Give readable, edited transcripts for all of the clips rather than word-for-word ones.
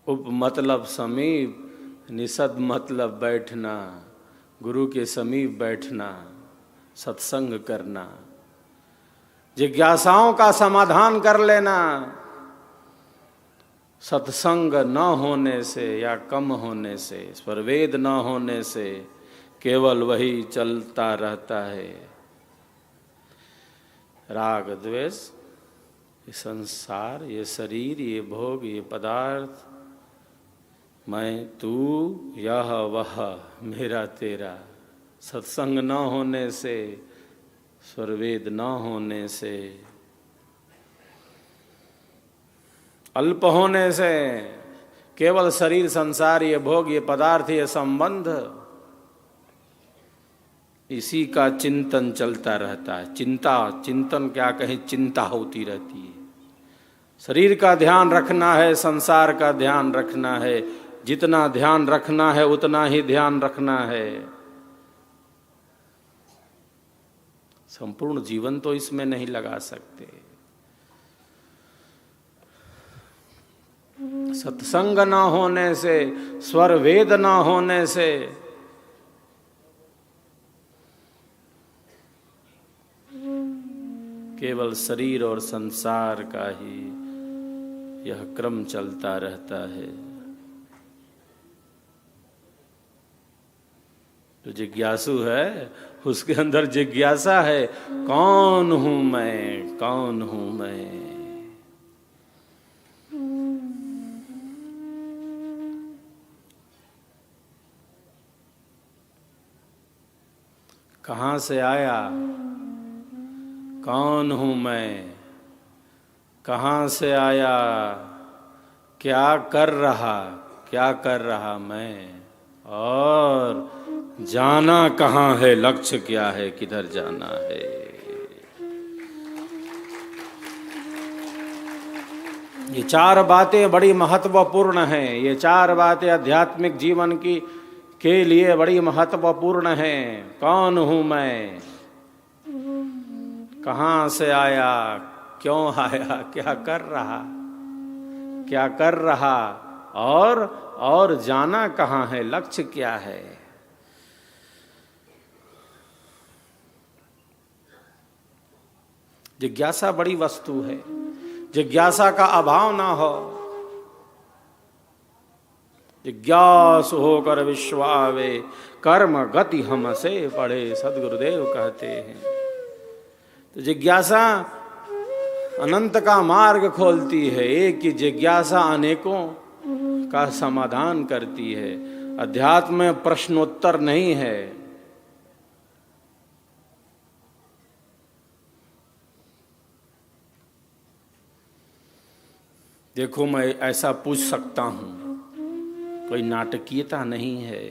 उप मतलब समीप, निषद मतलब बैठना, गुरु के समीप बैठना, सत्संग करना, जिज्ञासाओं का समाधान कर लेना। सत्संग न होने से या कम होने से, स्वरवेद न होने से केवल वही चलता रहता है। राग द्वेष, ये संसार, ये शरीर, ये भोग, ये पदार्थ, मैं तू यह वह मेरा तेरा। सत्संग न होने से, स्वरवेद न होने से, अल्प होने से, केवल शरीर, संसार, ये भोग, ये पदार्थ, ये संबंध, इसी का चिंतन चलता रहता है। चिंता, चिंतन क्या कहें, चिंता होती रहती है। शरीर का ध्यान रखना है, संसार का ध्यान रखना है। जितना ध्यान रखना है उतना ही ध्यान रखना है। संपूर्ण जीवन तो इसमें नहीं लगा सकते। सत्संग न होने से, स्वर वेद न होने से, केवल शरीर और संसार का ही यह क्रम चलता रहता है। जो जिज्ञासु है उसके अंदर जिज्ञासा है, कौन हूं मैं, कौन हूं मैं। कहां से आया, कौन हूं मैं, कहां से आया, क्या कर रहा मैं, और जाना कहाँ है, लक्ष्य क्या है, किधर जाना है। ये चार बातें बड़ी महत्वपूर्ण हैं। ये चार बातें आध्यात्मिक जीवन की के लिए बड़ी महत्वपूर्ण हैं। कौन हूं मैं, कहाँ से आया, क्यों आया, क्या कर रहा, और जाना कहाँ है, लक्ष्य क्या है। जिज्ञासा बड़ी वस्तु है। जिज्ञासा का अभाव ना हो, जिज्ञासु होकर विश्वावे, कर्म गति हमसे पढ़े, सदगुरुदेव कहते हैं। तो जिज्ञासा अनंत का मार्ग खोलती है। एक की जिज्ञासा अनेकों का समाधान करती है। अध्यात्म में प्रश्नोत्तर नहीं है। देखो मैं ऐसा पूछ सकता हूं, कोई नाटकीयता नहीं है।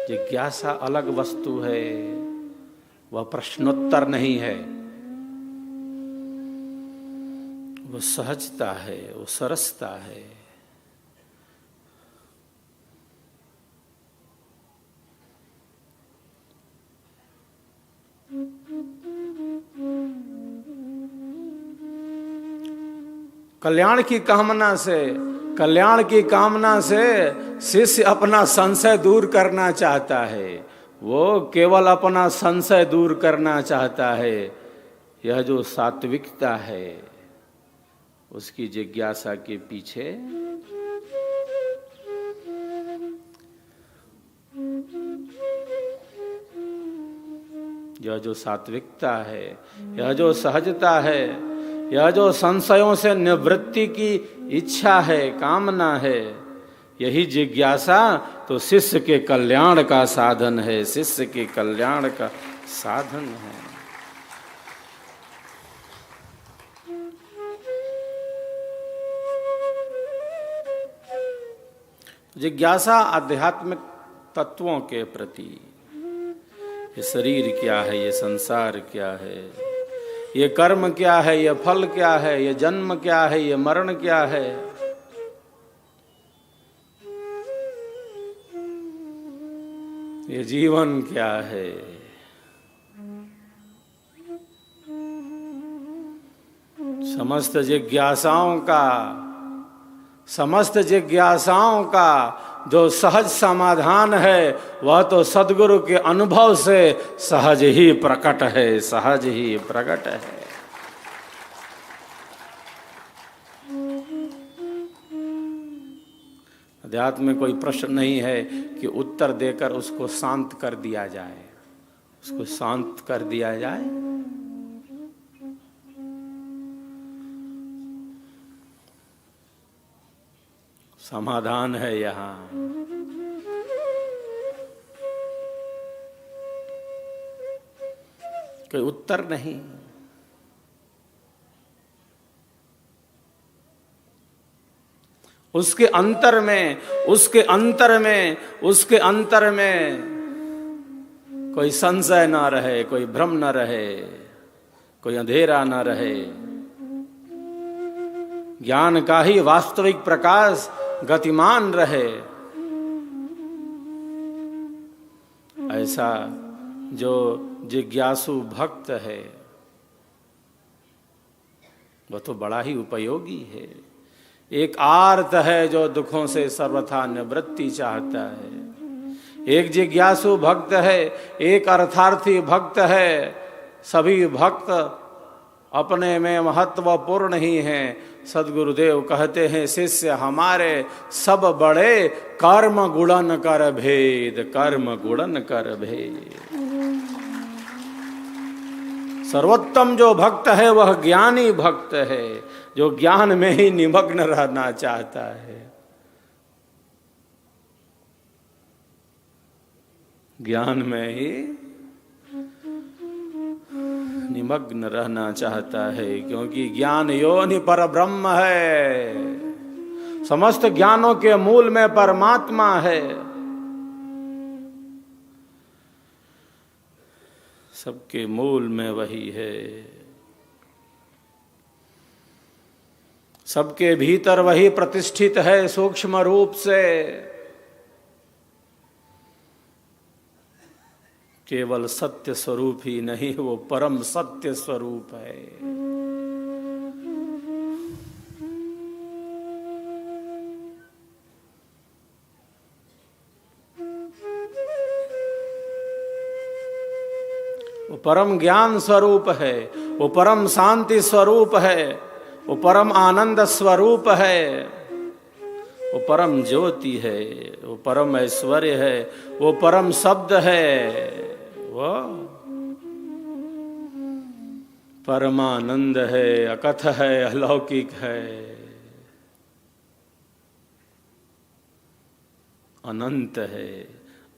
जिज्ञासा अलग वस्तु है, वह प्रश्नोत्तर नहीं है। वो सहजता है, वो सरसता है। कल्याण की कामना से शिष्य अपना संशय दूर करना चाहता है। वो केवल अपना संशय दूर करना चाहता है। यह जो सात्विकता है, उसकी जिज्ञासा के पीछे यह जो सात्विकता है, यह जो सहजता है, यह जो संशयों से निवृत्ति की इच्छा है, कामना है, यही जिज्ञासा तो शिष्य के कल्याण का साधन है। शिष्य के कल्याण का साधन है। जिज्ञासा आध्यात्मिक तत्वों के प्रति, ये शरीर क्या है, ये संसार क्या है, ये कर्म क्या है, ये फल क्या है, ये जन्म क्या है, ये मरण क्या है, ये जीवन क्या है। समस्त जिज्ञासाओं का समस्त जिज्ञासाओं का जो सहज समाधान है वह तो सद्गुरु के अनुभव से सहज ही प्रकट है, सहज ही प्रकट है। अध्यात्म में कोई प्रश्न नहीं है कि उत्तर देकर उसको शांत कर दिया जाए, उसको शांत कर दिया जाए। समाधान है यहाँ। कोई उत्तर नहीं। उसके अंतर में, उसके अंतर में, उसके अंतर में कोई संशय ना रहे, कोई भ्रम ना रहे, कोई अंधेरा ना रहे। ज्ञान का ही वास्तविक प्रकाश गतिमान रहे। ऐसा जो जिज्ञासु भक्त है वह तो बड़ा ही उपयोगी है। एक आर्त है जो दुखों से सर्वथा निवृत्ति चाहता है। एक जिज्ञासु भक्त है, एक अर्थार्थी भक्त है। सभी भक्त अपने में महत्वपूर्ण ही हैं। सद्गुरुदेव कहते हैं, शिष्य हमारे सब बड़े, कर्म गुणन कर भेद, कर्म गुणन कर भेद। सर्वोत्तम जो भक्त है वह ज्ञानी भक्त है, जो ज्ञान में ही निमग्न रहना चाहता है, ज्ञान में ही निमग्न रहना चाहता है। क्योंकि ज्ञान योनि पर ब्रह्म है, समस्त ज्ञानों के मूल में परमात्मा है। सबके मूल में वही है, सबके भीतर वही प्रतिष्ठित है सूक्ष्म रूप से। केवल सत्य स्वरूप ही नहीं, वो परम सत्य स्वरूप है। वो परम ज्ञान स्वरूप है, वो परम शांति स्वरूप है, वो परम आनंद स्वरूप है, वो परम ज्योति है, वो परम ऐश्वर्य है, वो परम शब्द है, वो परमानंद है, अकथ है, अलौकिक है, अनंत है,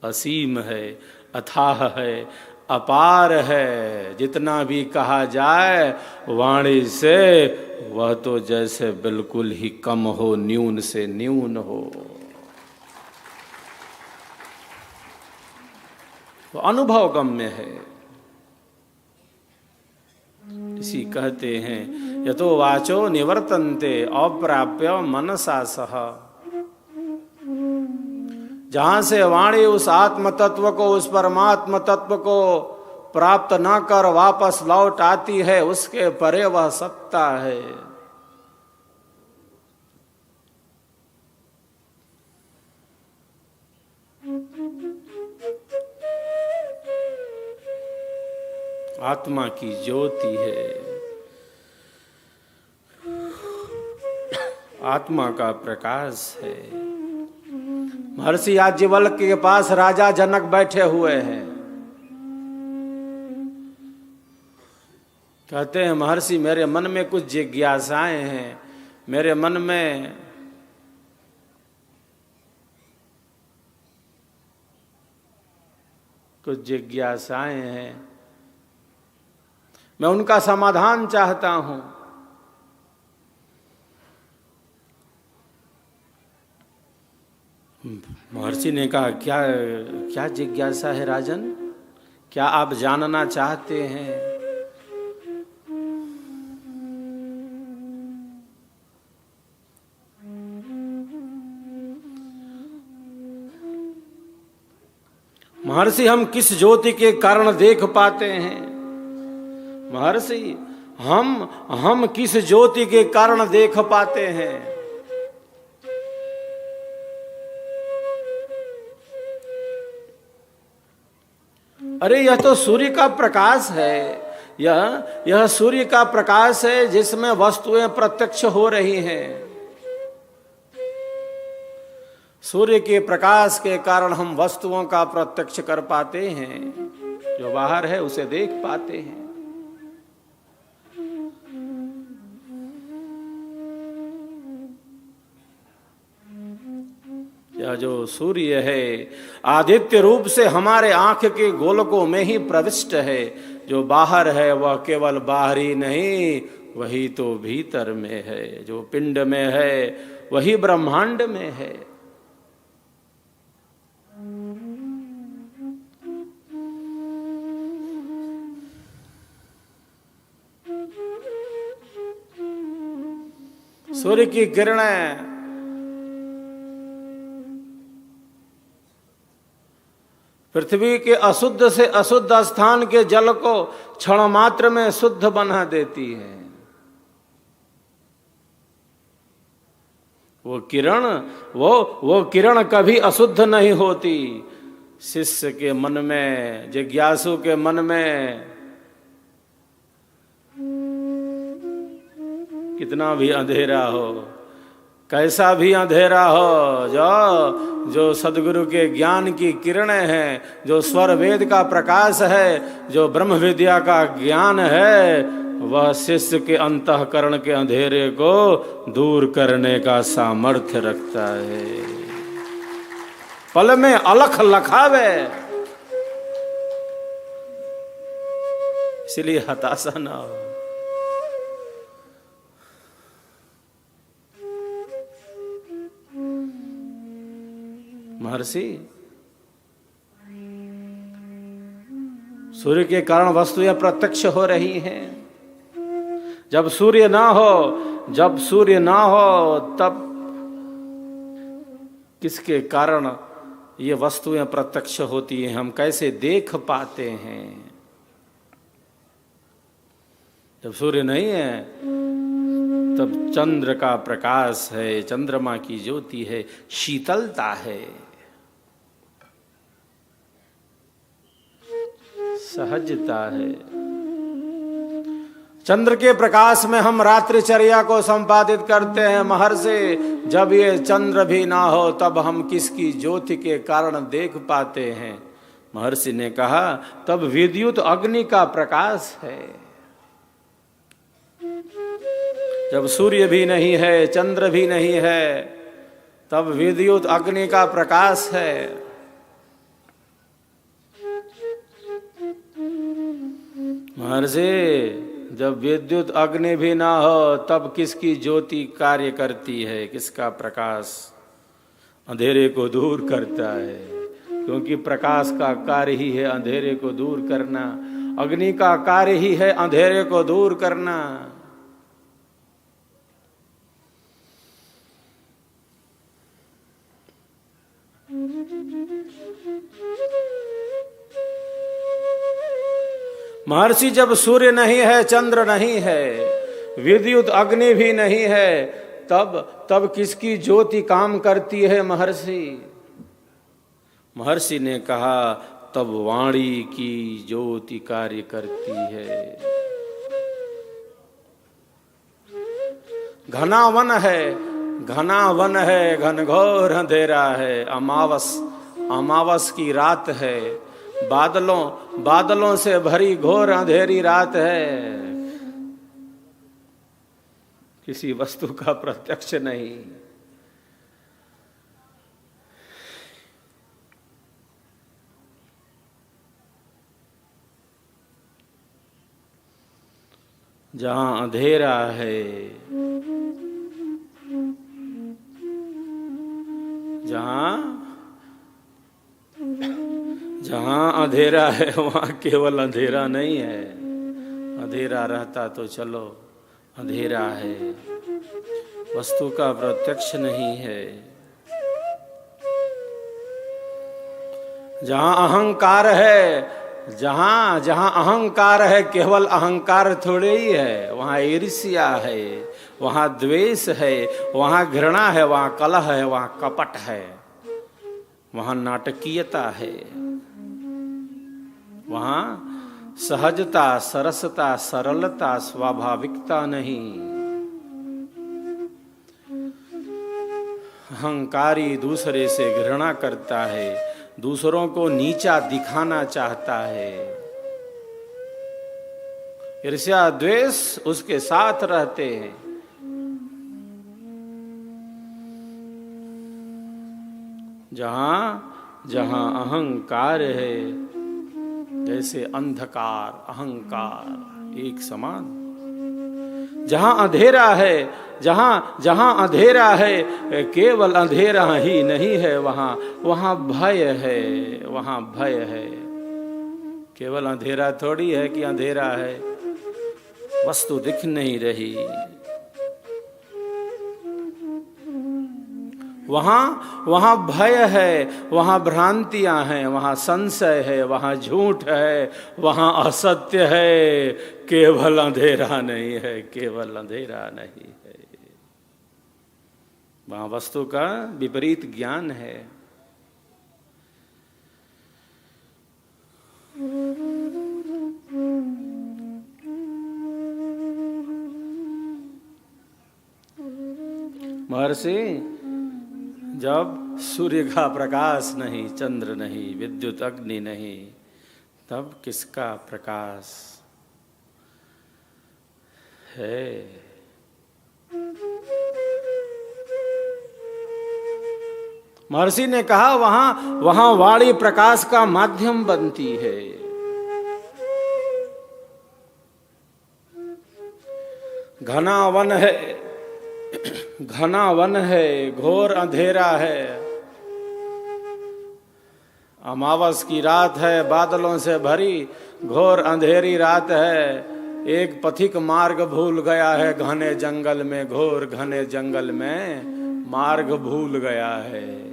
असीम है, अथाह है, अपार है। जितना भी कहा जाए वाणी से वह तो जैसे बिल्कुल ही कम हो, न्यून से न्यून हो। तो अनुभव गम्य है। इसी कहते हैं, यतो वाचो निवर्तन्ते अप्राप्य मनसा सह। जहां से वाणी उस आत्म तत्व को, उस परमात्म तत्व को प्राप्त न कर वापस लौट आती है, उसके परे वह सत्ता है। आत्मा की ज्योति है, आत्मा का प्रकाश है। महर्षि याज्ञवल्क्य के पास राजा जनक बैठे हुए हैं। कहते हैं, महर्षि मेरे मन में कुछ जिज्ञासाएं हैं, मेरे मन में कुछ जिज्ञासाएं हैं, मैं उनका समाधान चाहता हूं। महर्षि ने कहा, क्या क्या जिज्ञासा है राजन, क्या आप जानना चाहते हैं? महर्षि हम किस ज्योति के कारण देख पाते हैं? महर्षि हम किस ज्योति के कारण देख पाते हैं? अरे यह तो सूर्य का प्रकाश है, यह सूर्य का प्रकाश है जिसमें वस्तुएं प्रत्यक्ष हो रही हैं। सूर्य के प्रकाश के कारण हम वस्तुओं का प्रत्यक्ष कर पाते हैं, जो बाहर है उसे देख पाते हैं। यह जो सूर्य है आदित्य रूप से हमारे आंख के गोलकों में ही प्रविष्ट है। जो बाहर है वह केवल बाहरी नहीं, वही तो भीतर में है। जो पिंड में है वही ब्रह्मांड में है। सूर्य की किरणें पृथ्वी के अशुद्ध से अशुद्ध स्थान के जल को क्षण मात्र में शुद्ध बना देती है। वो किरण कभी अशुद्ध नहीं होती। शिष्य के मन में, जिज्ञासु के मन में कितना भी अंधेरा हो, कैसा भी अंधेरा हो, जो सदगुरु के ज्ञान की किरणें हैं, जो स्वर वेद का प्रकाश है, जो ब्रह्म विद्या का ज्ञान है, वह शिष्य के अंतःकरण के अंधेरे को दूर करने का सामर्थ्य रखता है। पल में अलख लखावे, इसलिए हताशा ना हो। महर्षि, सूर्य के कारण वस्तुएं प्रत्यक्ष हो रही हैं। जब सूर्य ना हो तब किसके कारण ये वस्तुएं प्रत्यक्ष होती हैं, हम कैसे देख पाते हैं? जब सूर्य नहीं है तब चंद्र का प्रकाश है, चंद्रमा की ज्योति है, शीतलता है, सहजता है। चंद्र के प्रकाश में हम रात्रिचर्या को संपादित करते हैं। महर्षि, जब ये चंद्र भी ना हो तब हम किसकी ज्योति के कारण देख पाते हैं? महर्षि ने कहा, तब विद्युत अग्नि का प्रकाश है। जब सूर्य भी नहीं है, चंद्र भी नहीं है, तब विद्युत अग्नि का प्रकाश है। महर्षि, जब विद्युत अग्नि भी ना हो तब किसकी ज्योति कार्य करती है? किसका प्रकाश अंधेरे को दूर करता है? क्योंकि प्रकाश का कार्य ही है अंधेरे को दूर करना, अग्नि का कार्य ही है अंधेरे को दूर करना। महर्षि, जब सूर्य नहीं है, चंद्र नहीं है, विद्युत अग्नि भी नहीं है, तब किसकी ज्योति काम करती है? महर्षि, महर्षि ने कहा, तब वाणी की ज्योति कार्य करती है। घना वन है, घनघोर अंधेरा है, अमावस की रात है, बादलों से भरी घोर अंधेरी रात है। किसी वस्तु का प्रत्यक्ष नहीं। जहां अंधेरा है, जहां अंधेरा है वहां केवल अंधेरा नहीं है। अंधेरा रहता तो चलो, अंधेरा है, वस्तु का प्रत्यक्ष नहीं है। जहां अहंकार है, जहां अहंकार है, केवल अहंकार थोड़े ही है, वहां ईर्ष्या है, वहां द्वेष है, वहां घृणा है, वहां कलह है, वहां कपट है, वहां नाटकीयता है। वहां सहजता, सरसता, सरलता, स्वाभाविकता नहीं। अहंकारी दूसरे से घृणा करता है, दूसरों को नीचा दिखाना चाहता है, ईर्ष्या द्वेष उसके साथ रहते हैं। जहां जहां अहंकार है, जैसे अंधकार अहंकार एक समान। जहां अंधेरा है, जहां अंधेरा है, केवल अंधेरा ही नहीं है, वहां भय है, वहां भय है। केवल अंधेरा थोड़ी है कि अंधेरा है, वस्तु दिख नहीं रही। वहां भय है, वहां भ्रांतियां हैं, वहां संशय है, वहां झूठ है, वहां असत्य है। केवल अंधेरा नहीं है, केवल अंधेरा नहीं है। वहां वस्तु का विपरीत ज्ञान है। महर्षि, जब सूर्य का प्रकाश नहीं, चंद्र नहीं, विद्युत अग्नि नहीं, तब किसका प्रकाश है? महर्षि ने कहा वहां वाणी प्रकाश का माध्यम बनती है। घना वन है, घना वन है, घोर अंधेरा है, अमावस की रात है, बादलों से भरी घोर अंधेरी रात है। एक पथिक मार्ग भूल गया है घने जंगल में, घोर घने जंगल में मार्ग भूल गया है।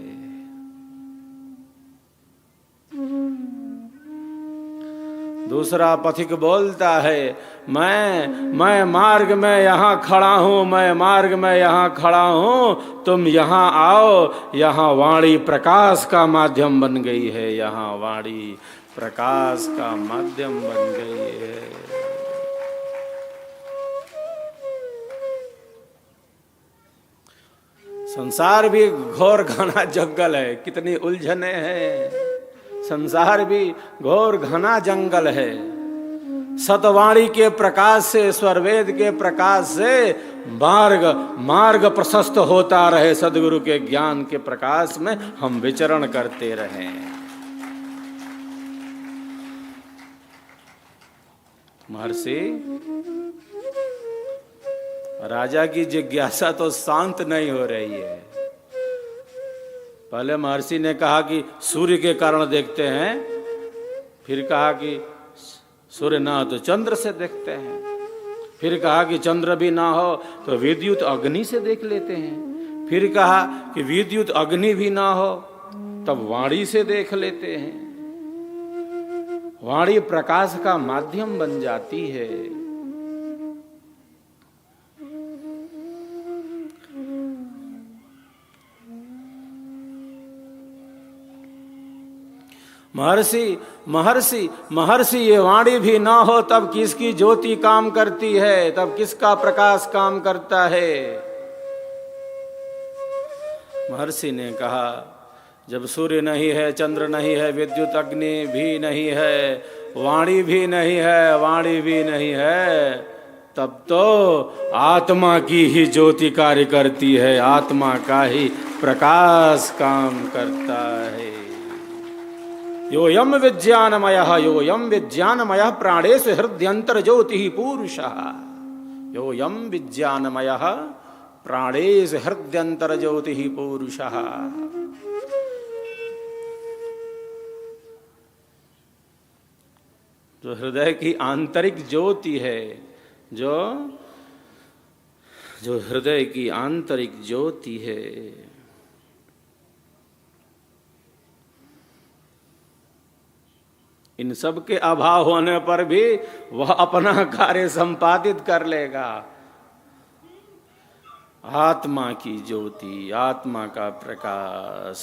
दूसरा पथिक बोलता है, मैं मार्ग में यहाँ खड़ा हूँ, मैं मार्ग में यहाँ खड़ा हूँ, तुम यहाँ आओ। यहाँ वाणी प्रकाश का माध्यम बन गई है, यहाँ वाणी प्रकाश का माध्यम बन गई है। संसार भी घोर घना जंगल है, कितनी उलझने हैं। संसार भी घोर घना जंगल है। सतवाणी के प्रकाश से, स्वरवेद के प्रकाश से मार्ग प्रशस्त होता रहे। सदगुरु के ज्ञान के प्रकाश में हम विचरण करते रहें। महर्षि, राजा की जिज्ञासा तो शांत नहीं हो रही है। पहले महर्षि ने कहा कि सूर्य के कारण देखते हैं, फिर कहा कि सूर्य ना हो तो चंद्र से देखते हैं, फिर कहा कि चंद्र भी ना हो तो विद्युत अग्नि से देख लेते हैं, फिर कहा कि विद्युत अग्नि भी ना हो तब वाणी से देख लेते हैं। वाणी प्रकाश का माध्यम बन जाती है। महर्षि ये वाणी भी ना हो तब किसकी ज्योति काम करती है, तब किसका प्रकाश काम करता है? महर्षि ने कहा, जब सूर्य नहीं है, चंद्र नहीं है, विद्युत अग्नि भी नहीं है, वाणी भी नहीं है, वाणी भी नहीं है, तब तो आत्मा की ही ज्योति कार्य करती है, आत्मा का ही प्रकाश काम करता है। योयम विज्ञानमयः प्राणेषु हृदयंतर ज्योतिः पूरुषः। योयम विज्ञानमयः प्राणेषु हृदयंतर ज्योतिः पूरुषः। जो हृदय की आंतरिक ज्योति है, जो हृदय की आंतरिक ज्योति है, इन सब के अभाव होने पर भी वह अपना कार्य संपादित कर लेगा। आत्मा की ज्योति, आत्मा का प्रकाश।